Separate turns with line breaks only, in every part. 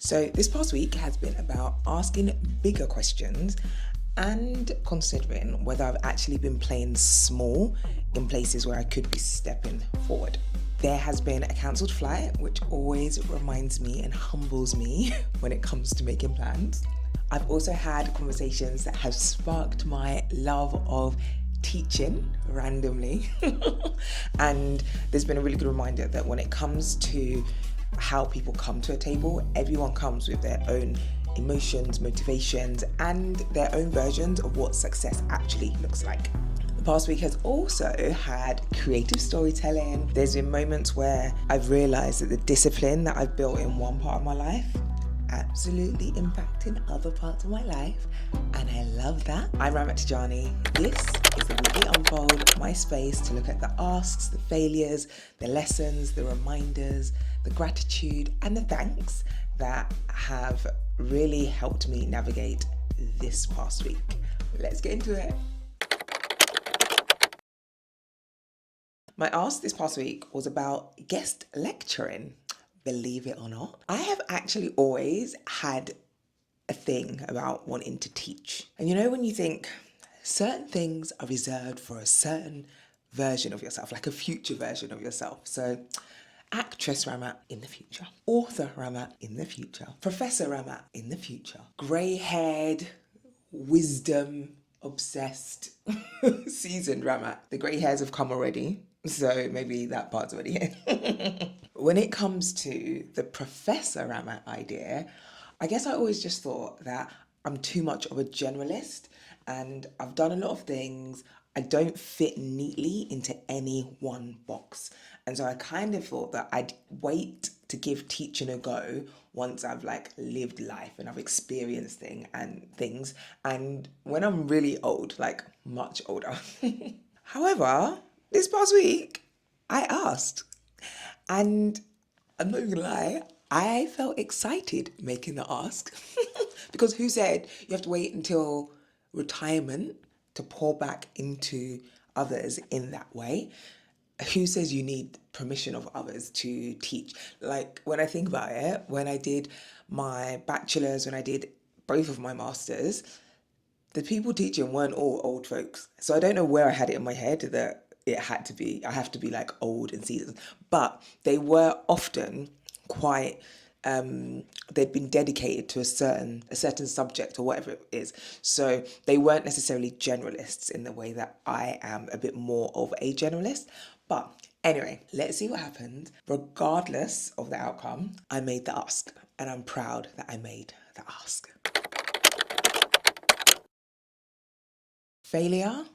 So this past week has been about asking bigger questions and considering whether I've actually been playing small in places where I could be stepping forward. There has been a cancelled flight, which always reminds me and humbles me when it comes to making plans. I've also had conversations that have sparked my love of teaching randomly. And there's been a really good reminder that when it comes to how people come to a table, everyone comes with their own emotions, motivations, and their own versions of what success actually looks like. The past week has also had creative storytelling. There's been moments where I've realized that the discipline that I've built in one part of my life absolutely impacting other parts of my life, and I love that. I'm Ramat Tijani. This is the Weekly Unfold, my space to look at the asks, the failures, the lessons, the reminders, the gratitude, and the thanks that have really helped me navigate this past week. Let's get into it. My ask this past week was about guest lecturing. Believe it or not, I have actually always had a thing about wanting to teach. And you know when you think certain things are reserved for a certain version of yourself, like a future version of yourself. So actress Ramat in the future, author Ramat in the future, Professor Ramat in the future, grey-haired, wisdom obsessed, seasoned Ramat. The grey hairs have come already, so maybe that part's already here. When it comes to the Professor Ramat idea, I guess I always just thought that I'm too much of a generalist and I've done a lot of things. I don't fit neatly into any one box. And so I kind of thought that I'd wait to give teaching a go once I've lived life and I've experienced things. And when I'm really old, like much older. However, this past week, I asked. And I'm not even gonna lie, I felt excited making the ask. Because who said you have to wait until retirement to pour back into others in that way? Who says you need permission of others to teach? Like, when I think about it, when I did my bachelor's, when I did both of my masters, the people teaching weren't all old folks. So I don't know where I had it in my head that I have to be like old and seasoned. But they were often quite, they'd been dedicated to a certain subject or whatever it is. So they weren't necessarily generalists in the way that I am a bit more of a generalist. But anyway, let's see what happened. Regardless of the outcome, I made the ask, and I'm proud that I made the ask. Failure,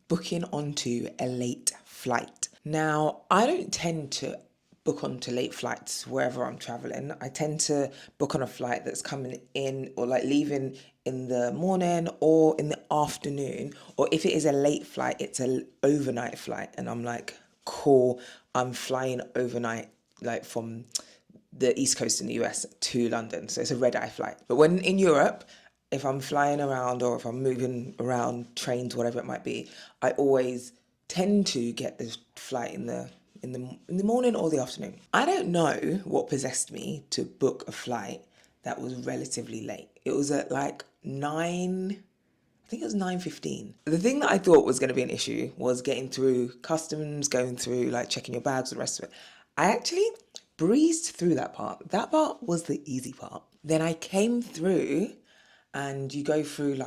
booking onto a late flight. Now, I don't tend to book onto late flights wherever I'm traveling. I tend to book on a flight that's coming in or leaving in the morning or in the afternoon. Or if it is a late flight, it's an overnight flight. And I'm like, cool, I'm flying overnight, from the East Coast in the US to London. So it's a red eye flight. But when in Europe, if I'm flying around or if I'm moving around trains, whatever it might be, I always tend to get the flight in the morning or the afternoon. I don't know what possessed me to book a flight that was relatively late. It was at 9, I think it was 9:15. The thing that I thought was going to be an issue was getting through customs, going through checking your bags, the rest of it. I actually breezed through that part. That part was the easy part. Then I came through and you go through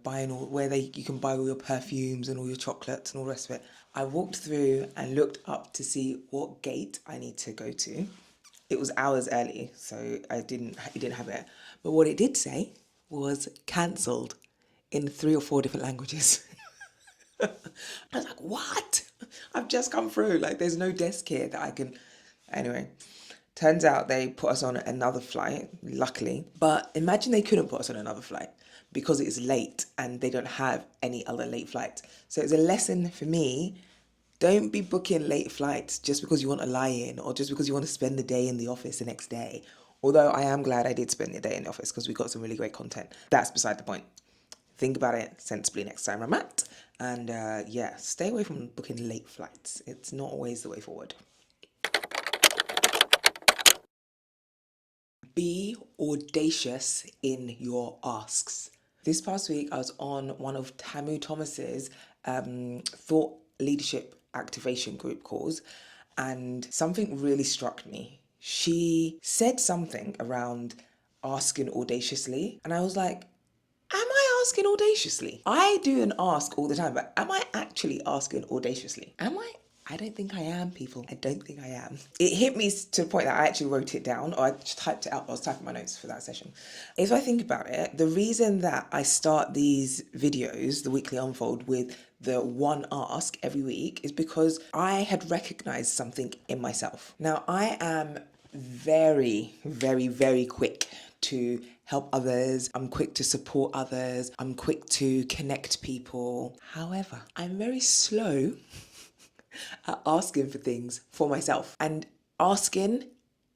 buying all where you can buy all your perfumes and all your chocolates and all the rest of it. I walked through and looked up to see what gate I need to go to. It was hours early, so it didn't have it. But what it did say was cancelled in 3 or 4 different languages. I was like, what? I've just come through. There's no desk here that I can. Anyway, turns out they put us on another flight, luckily. But imagine they couldn't put us on another flight because it is late and they don't have any other late flights. So it's a lesson for me. Don't be booking late flights just because you want to lie in or just because you want to spend the day in the office the next day. Although I am glad I did spend the day in the office because we got some really great content. That's beside the point. Think about it sensibly next time, Ramat. And stay away from booking late flights. It's not always the way forward. Be audacious in your asks. This past week, I was on one of Tamu Thomas's thought leadership activation group calls, and something really struck me. She said something around asking audaciously, and I was like, am I asking audaciously? I do an ask all the time, but am I actually asking audaciously? Am I? I don't think I am, people. I don't think I am. It hit me to the point that I actually wrote it down, or I just typed it out. I was typing my notes for that session. If I think about it, the reason that I start these videos, the weekly unfold, with the one ask every week is because I had recognized something in myself. Now, I am very, very, very quick to help others. I'm quick to support others. I'm quick to connect people. However, I'm very slow at asking for things for myself. And asking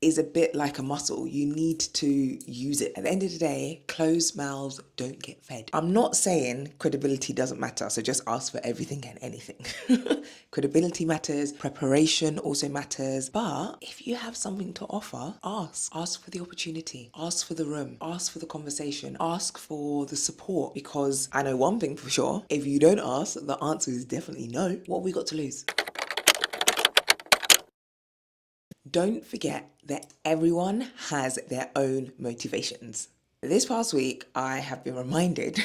is a bit like a muscle. You need to use it. At the end of the day, closed mouths don't get fed. I'm not saying credibility doesn't matter, so just ask for everything and anything. Credibility matters, preparation also matters, but if you have something to offer, ask. Ask for the opportunity, ask for the room, ask for the conversation, ask for the support, because I know one thing for sure, if you don't ask, the answer is definitely no. What have we got to lose? Don't forget that everyone has their own motivations. This past week, I have been reminded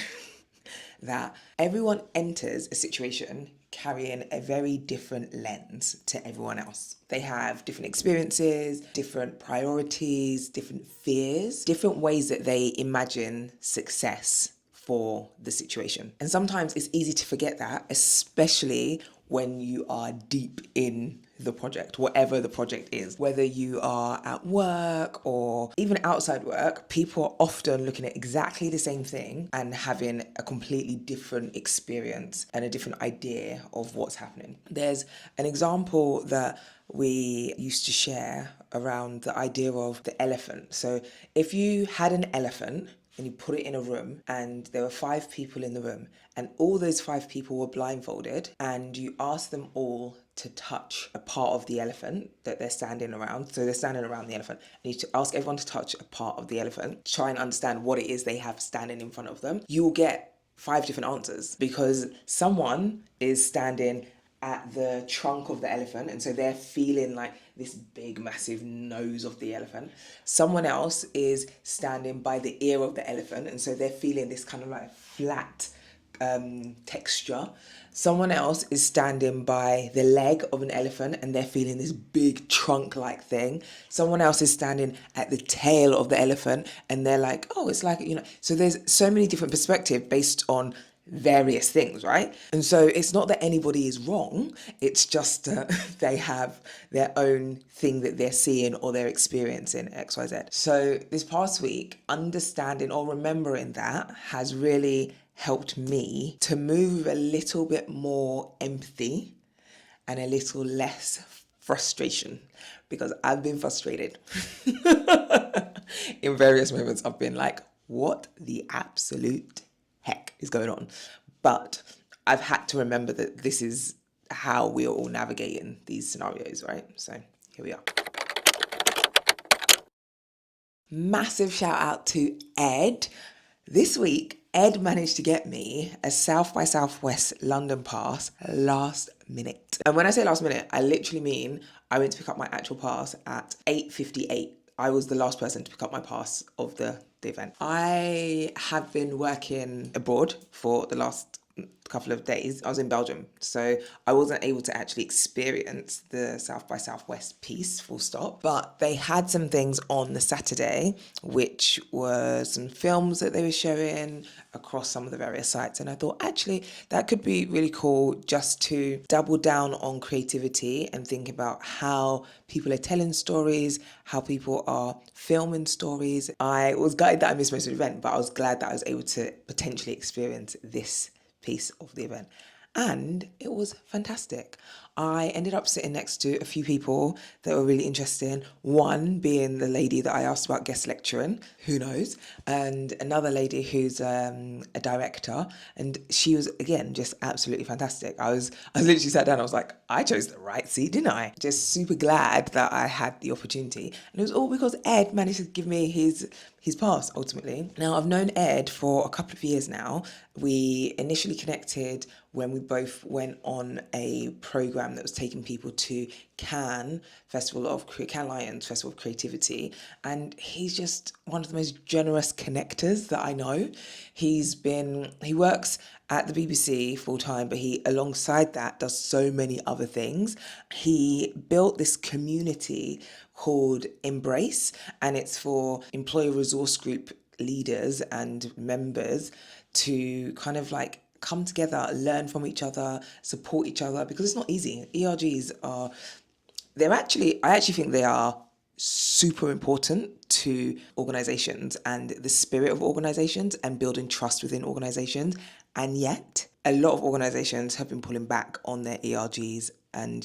that everyone enters a situation carrying a very different lens to everyone else. They have different experiences, different priorities, different fears, different ways that they imagine success for the situation. And sometimes it's easy to forget that, especially when you are deep in the project, whatever the project is. Whether you are at work or even outside work, people are often looking at exactly the same thing and having a completely different experience and a different idea of what's happening. There's an example that we used to share around the idea of the elephant. So if you had an elephant and you put it in a room and there were 5 people in the room and all those 5 people were blindfolded and you asked them all to touch a part of the elephant that they're standing around. So they're standing around the elephant and you ask everyone to touch a part of the elephant, try and understand what it is they have standing in front of them. You will get 5 different answers because someone is standing at the trunk of the elephant and so they're feeling like this big massive nose of the elephant. Someone else is standing by the ear of the elephant and so they're feeling this kind of like flat texture. Someone else is standing by the leg of an elephant and they're feeling this big trunk-like thing. Someone else is standing at the tail of the elephant and they're like, oh, it's like, you know. So there's so many different perspectives based on various things, right? And so it's not that anybody is wrong, it's just they have their own thing that they're seeing or they're experiencing, XYZ. So this past week, understanding or remembering that has really helped me to move with a little bit more empathy and a little less frustration, because I've been frustrated. In various moments, I've been like, what the absolute heck is going on? But I've had to remember that this is how we're all navigating these scenarios, right? So here we are. Massive shout out to Ed. This week, Ed managed to get me a South by Southwest London pass last minute. And when I say last minute, I literally mean I went to pick up my actual pass at 8:58. I was the last person to pick up my pass of the event. I have been working abroad for the last couple of days. I was in Belgium, so I wasn't able to actually experience the South by Southwest piece, full stop. But they had some things on the Saturday, which were some films that they were showing across some of the various sites. And I thought, actually, that could be really cool just to double down on creativity and think about how people are telling stories, how people are filming stories. I was gutted that I missed most of the event, but I was glad that I was able to potentially experience this piece of the event. and it was fantastic. I ended up sitting next to a few people that were really interesting. One being the lady that I asked about guest lecturing, who knows, and another lady who's a director, and she was again just absolutely fantastic. I literally sat down. I was like, I chose the right seat, didn't I? Just super glad that I had the opportunity, and it was all because Ed managed to give me his pass ultimately. Now I've known Ed for a couple of years now. We initially connected when we both went on a program that was taking people to Cannes Lions Festival of Creativity, and he's just one of the most generous connectors that I know. He works at the BBC full time, but he alongside that does so many other things. He built this community called Embrace, and it's for employee resource group leaders and members to kind of like come together, learn from each other, support each other, because it's not easy. ERGs are, I actually think they are super important to organizations and the spirit of organizations and building trust within organizations. And yet, a lot of organizations have been pulling back on their ERGs, and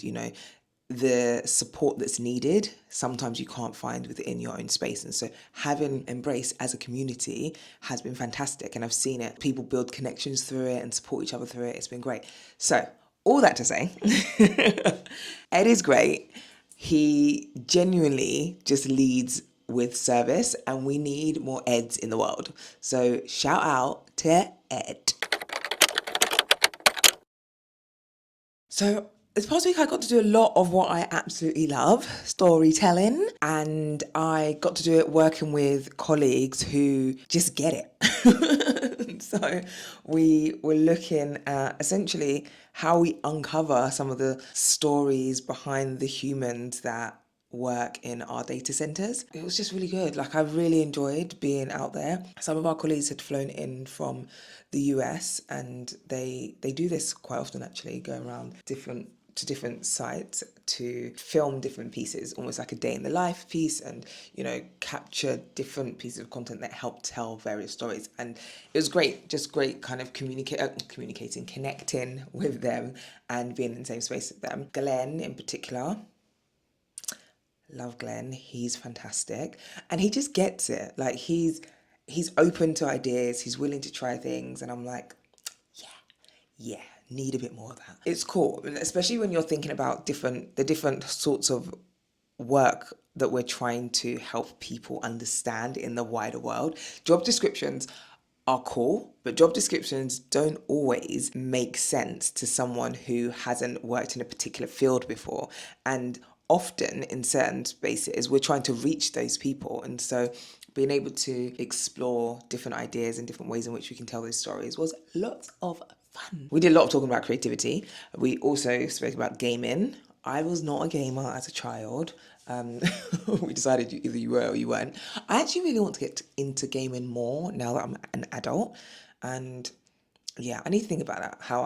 the support that's needed sometimes you can't find within your own space. And so having Embrace as a community has been fantastic, and I've seen it, people build connections through it and support each other through it. It's been great. So all that to say, Ed is great. He genuinely just leads with service, and we need more Eds in the world. So shout out to Ed. So this past week I got to do a lot of what I absolutely love, storytelling, and I got to do it working with colleagues who just get it. So we were looking at essentially how we uncover some of the stories behind the humans that work in our data centers. It was just really good. Like, I really enjoyed being out there. Some of our colleagues had flown in from the US, and they do this quite often actually, go around different sites to film different pieces, almost like a day in the life piece, and capture different pieces of content that help tell various stories. And it was great, just great kind of communicating, connecting with them and being in the same space with them. Glenn in particular, love Glenn. He's fantastic, and he just gets it. Like, he's open to ideas. He's willing to try things, and I'm like, yeah, need a bit more of that. It's cool, especially when you're thinking about the different sorts of work that we're trying to help people understand in the wider world. Job descriptions are cool, but job descriptions don't always make sense to someone who hasn't worked in a particular field before. And often in certain spaces, we're trying to reach those people. And so being able to explore different ideas and different ways in which we can tell those stories was lots of fun. We did a lot of talking about creativity. We also spoke about gaming. I was not a gamer as a child. We decided either you were or you weren't. I actually really want to get into gaming more now that I'm an adult, and yeah, I need to think about that, how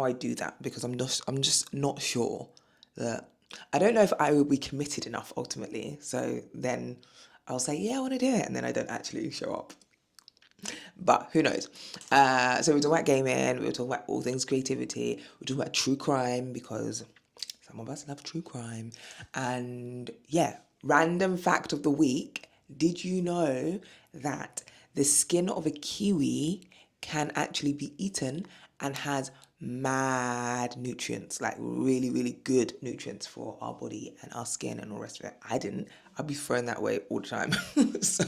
I do that, because I'm just not sure that, I don't know if I will be committed enough ultimately. So then I'll say, yeah, I want to do it, and then I don't actually show up. But who knows? So we were talking about gaming, we were talking about all things creativity, we were talking about true crime, because some of us love true crime. And yeah, random fact of the week. Did you know that the skin of a kiwi can actually be eaten and has mad nutrients, like really, really good nutrients for our body and our skin and all the rest of it? I didn't. I'd be throwing that away all the time. So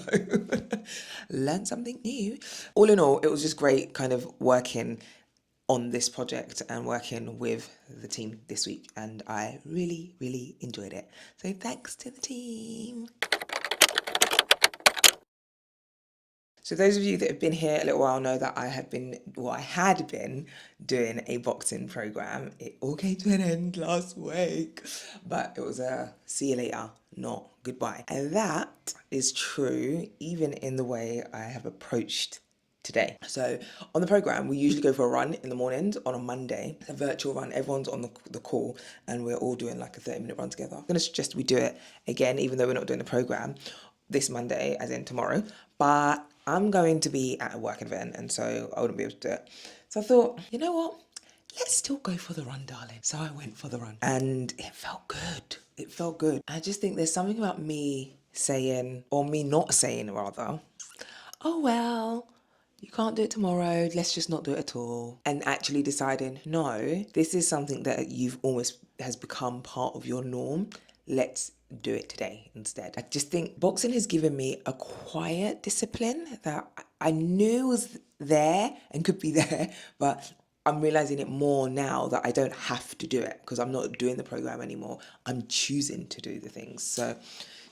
learn something new. All in all, it was just great kind of working on this project and working with the team this week, and I really, really enjoyed it. So thanks to the team. So those of you that have been here a little while know that I had been doing a boxing program. It all came to an end last week, but it was a see you later, not goodbye. And that is true even in the way I have approached today. So on the program, we usually go for a run in the mornings on a Monday, a virtual run. Everyone's on the call, and we're all doing like a 30-minute run together. I'm going to suggest we do it again, even though we're not doing the program this Monday, as in tomorrow, but I'm going to be at a work event, and so I wouldn't be able to do it. So I thought, you know what? let's still go for the run, darling. So I went for the run and it felt good. It felt good. I just think there's something about me saying, or me not saying rather, oh well, you can't do it tomorrow, let's just not do it at all. And actually deciding, no, this is something that you've almost has become part of your norm. Let's do it today instead. I just think boxing has given me a quiet discipline that I knew was there and could be there, but I'm realizing it more now that I don't have to do it because I'm not doing the program anymore. I'm choosing to do the things. So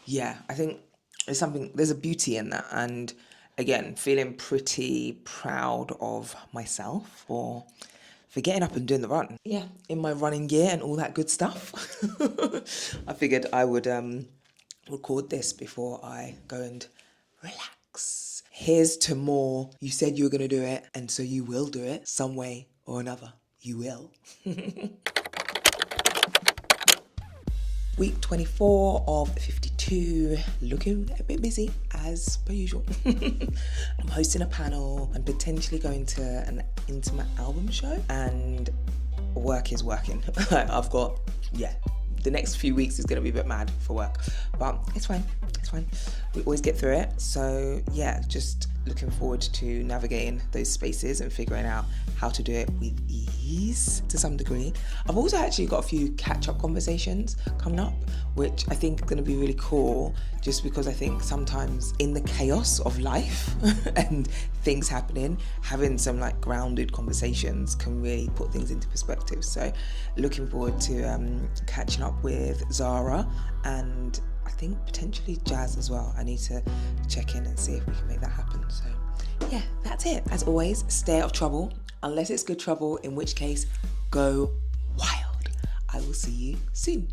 yeah, I think there's a beauty in that. And again, feeling pretty proud of myself for getting up and doing the run. Yeah, in my running gear and all that good stuff. I figured I would record this before I go and relax. Here's to more. You said you were going to do it, and so you will do it some way or another. You will. Week 24 of 52, looking a bit busy as per usual. I'm hosting a panel. I'm potentially going to an intimate album show, and work is working. I've got, the next few weeks is going to be a bit mad for work, but it's fine. It's fine. We always get through it. So yeah, just looking forward to navigating those spaces and figuring out how to do it with ease to some degree. I've also actually got a few catch-up conversations coming up, which I think are going to be really cool, just because I think sometimes in the chaos of life and things happening, having some like grounded conversations can really put things into perspective. So looking forward to catching up with Zara and I think potentially Jazz as well. I need to check in and see if we can make that happen. So yeah, that's it. As always, stay out of trouble, unless it's good trouble, in which case, go wild. I will see you soon.